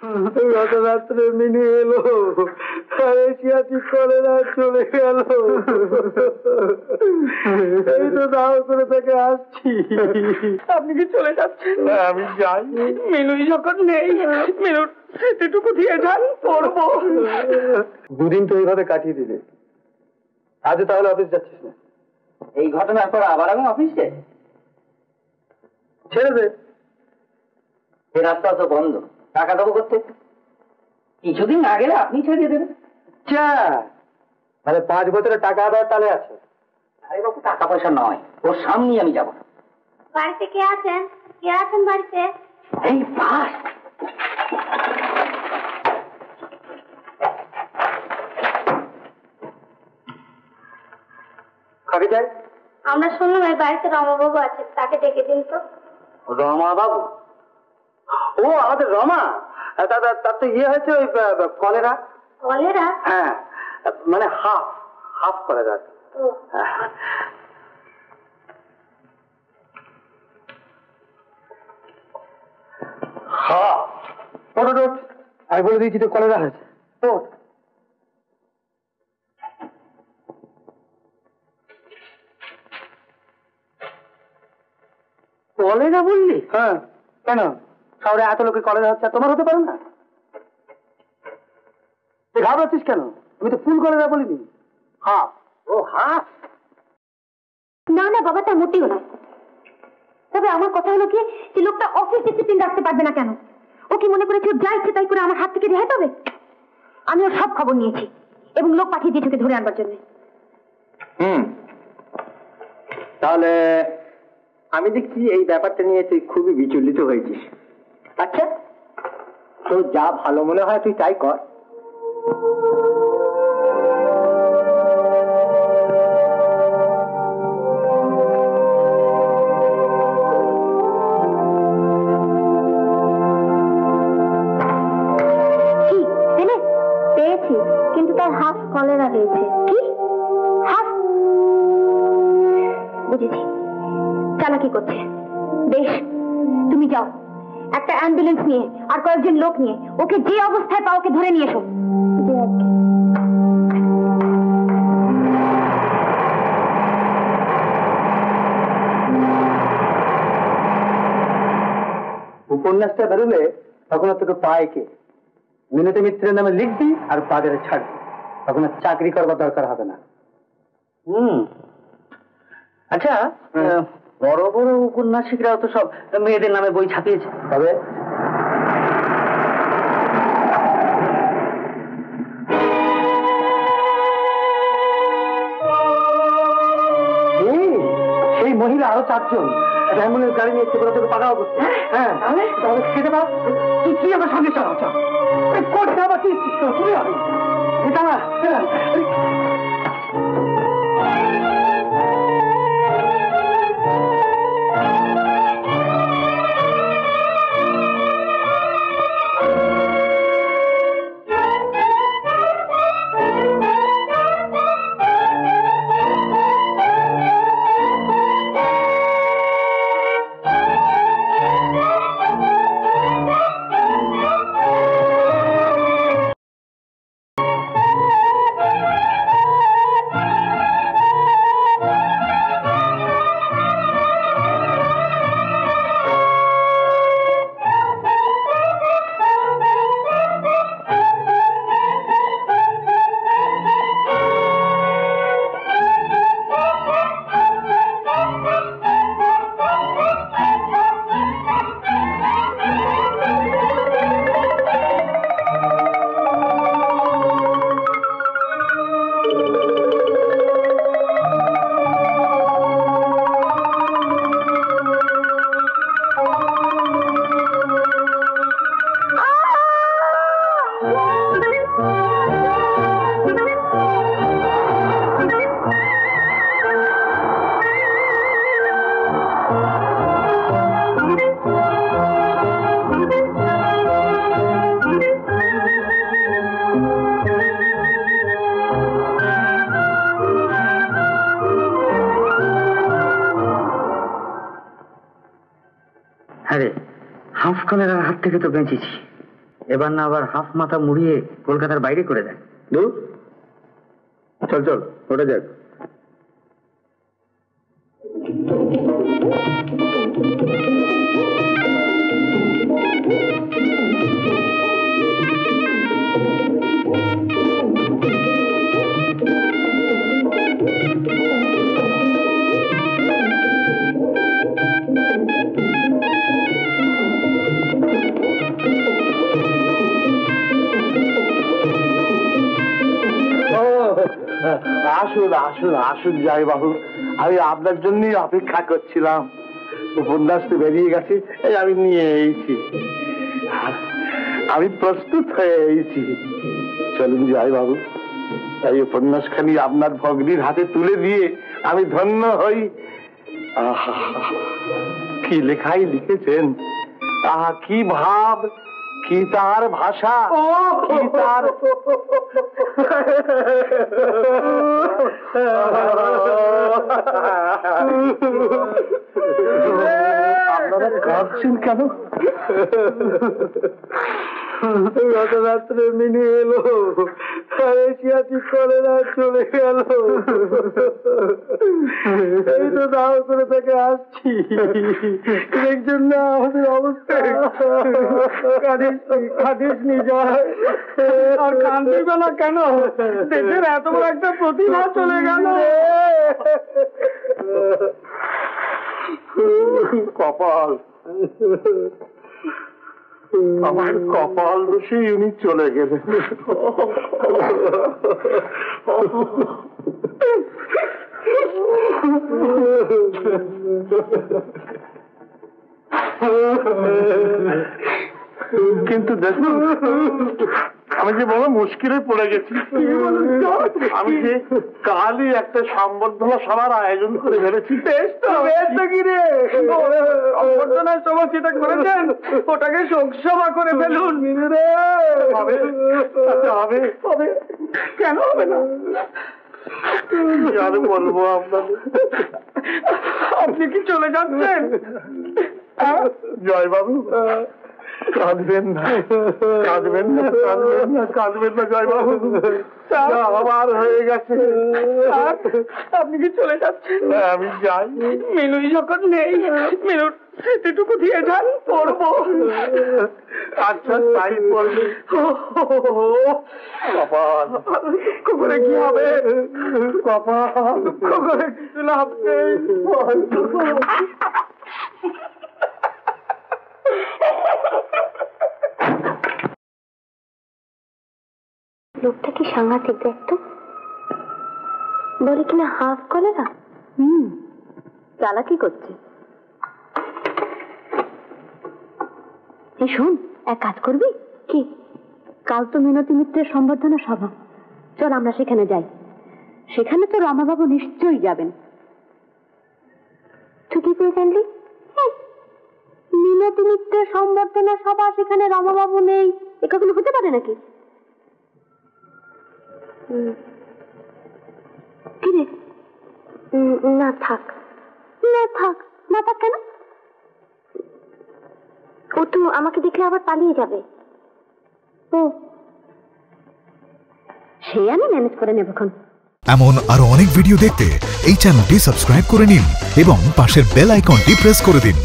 গত রাত্রে মিনি এলো, এশিয়াটিক কলেরা চলে গেল। এই তো দাও করে থেকে আসছি। আপনি কি চলে যাচ্ছেন? আমি যাই। মিনুই যখন নেই, মিনুর স্মৃতিটুকু দিয়ে যান, পড়বো। দুদিন তো এইভাবে কাটিয়ে দিলে, আজও তাহলে অফিস যাচ্ছিস না? এই ঘটনার পর আবার আমি অফিসে? ছেড়ে দে। এই রাস্তা তো বন্ধ, টাকা দেবো করতে। কিছুদিন না গেলে আপনি ছেড়ে দেবেন। চা মানে 5 বছরের টাকা আদায় তাহলে আছে। আরে বাবু, টাকা পয়সা নয়, ওর সামনেই আমি যাবো। বাড়িতে কে আছেন? কে আছেন বাড়িতে? এই পাস কাকে যায়? আমরা শুনলাম এই বাড়িতে রমাবাবু আছেন, তাকে ডেকে দিন তো। রমা বাবু? ও আমাদের রমা, তার তো ইয়ে হয়েছে ওই কলেরা। কলেরা? হ্যাঁ, মানে হাফ কলেরা। আমি বলে দিয়েছি তো কলেরা হয়েছে। কলেরা বললি? হ্যাঁ, কেন শহরে এত লোকে কলেরা হচ্ছে, তোমার হতে পারে না? তুই ঘাবড়াচ্ছিস কেন? আমি তো ফুল কলেরা বলিনি, হাফ। ও হাফ? না না বাবা, তা মোটেও নয়। তবে আমার কথা হলো কি, যে লোকটা অফিস ডিসিপ্লিন রাখতে পারবে না কেন? ও কি মনে করেছে যা ইচ্ছে তাই করে আমার হাত থেকে রেহাই পাবে? আমি ওর সব খবর নিয়েছি এবং লোক পাঠিয়ে দিয়েছি ওকে ধরে আনবার জন্য। তাহলে আমি দেখছি এই ব্যাপারটা নিয়ে তুই খুবই বিচলিত হয়েছিস। আচ্ছা, তোর যা ভালো মনে হয় তুই তাই কর। পেয়েছি, কিন্তু তার হাফ কলেরা হয়েছে। কি হাফ? বুঝেছি, চালাকি করছে। বেশ, তুমি যাও একটা অ্যাম্বুলেন্স নিয়ে আর কয়েকজন লোক নিয়ে ওকে যে অবস্থায় পাও ওকে ধরে নিয়ে এসো। উপন্যাসটা বেরোলে তখন তোকে পায় কে? মিনতি মিত্রের নামে লিখবি আর বাজারে ছাড়বি, তখন আর চাকরি করবার দরকার হবে না। আচ্ছা, বড় বড় উপন্যাসিকরাও তো সব মেয়েদের নামে বই ছাপিয়েছে। তবে সেই মহিলা আরো 4 জন অ্যাম্বুলেন্স গাড়ি নিয়ে এসে তোকে পাঠাও করছে। হ্যাঁ, তাহলে খেতে পাও। তুই কি আমার সঙ্গে চালাও? করতে আবার কি তুমি হবে এটা না? আরে হাফ কলেরার হাত থেকে তো বেঁচেছি, এবার না আবার হাফ মাথা মুড়িয়ে কলকাতার বাইরে করে দেয়। দূর চল চল ওটা যাক। আসুন আসুন আসুন যাই বাবু, আমি আপনার জন্যই অপেক্ষা করছিলাম। উপন্যাস তো বেরিয়ে গেছে, এই আমি নিয়ে এসেছি, আমি প্রস্তুত হয়ে এসেছি। চলুন যাই বাবু, এই উপন্যাসখানি আপনার ভগ্নির হাতে তুলে দিয়ে আমি ধন্য হই। আহা, কি লেখাই লিখেছেন, আহা কি ভাব, কি তার ভাষা, কি তার আপনারা কাঁদছেন কেন? গত রাত্রে মিনি এলো, ঠিক করে না চলে গেল। এই তো দাও করে থেকে আসছি, এর জন্য আমাদের অবস্থা। কাঁদিস নি যায়, আর কাঁদবে না কেন? দেশের এত বড় একটা প্রতিভা চলে গেল। কপাল, আমার কপাল দোষে উনি চলে গেলেন। কিন্তু দেখুন, আমি যে বড় মুশকিলে পড়ে গেছি। আমি যে কালই একটা সম্বর্ধনা সভার আয়োজন করে ফেলেছি। সম্বর্ধনার সভা সেটা করেছেন, ওটাকে শোকসভা করে ফেলুন। হবে কেন হবে না? আর বলবো আপনাদের, আপনি কি চলে যাচ্ছেন? জয় বাবু, কাঁদবেন না, কাঁদবেন না, কাঁদবেন না, কাঁদবেন না জয় বাবু, আবার হয়ে গেছে। আপনি কি চলে যাচ্ছেন? আমি যাই। মিনুই যখন নেই, মিনুর স্মৃতিটুকু দিয়ে যান, পড়বো। আচ্ছা তাই পড়বে। কপাল, করে কি হবে? কপাল, করে কিছু লাভ নেই। লোকটা কি সাংঘাতিক দেখতো, বলে কিনা হাফ কলেরা। চালাকি করছে। এই শোন, এক কাজ করবি কি, কাল তো মিনতি মিত্রের সম্বর্ধনা সভা, চল আমরা সেখানে যাই। সেখানে তো রমাবাবু নিশ্চয়ই যাবেন। তুই কি করে জানলি? মিনতি মিত্রের সম্বর্ধনা সভা, সেখানে রমাবাবু নেই, এ কখনো হতে পারে নাকি? কিরে, না থাক, না থাক, না থাক কেন? ও তো আমাকে দেখলে আবার পালিয়ে যাবে। ও, সে আমি ম্যানেজ করে নেব। এমন আরো অনেক ভিডিও দেখতে এই চ্যানেলটি সাবস্ক্রাইব করে নিন এবং পাশের বেল আইকনটি প্রেস করে দিন।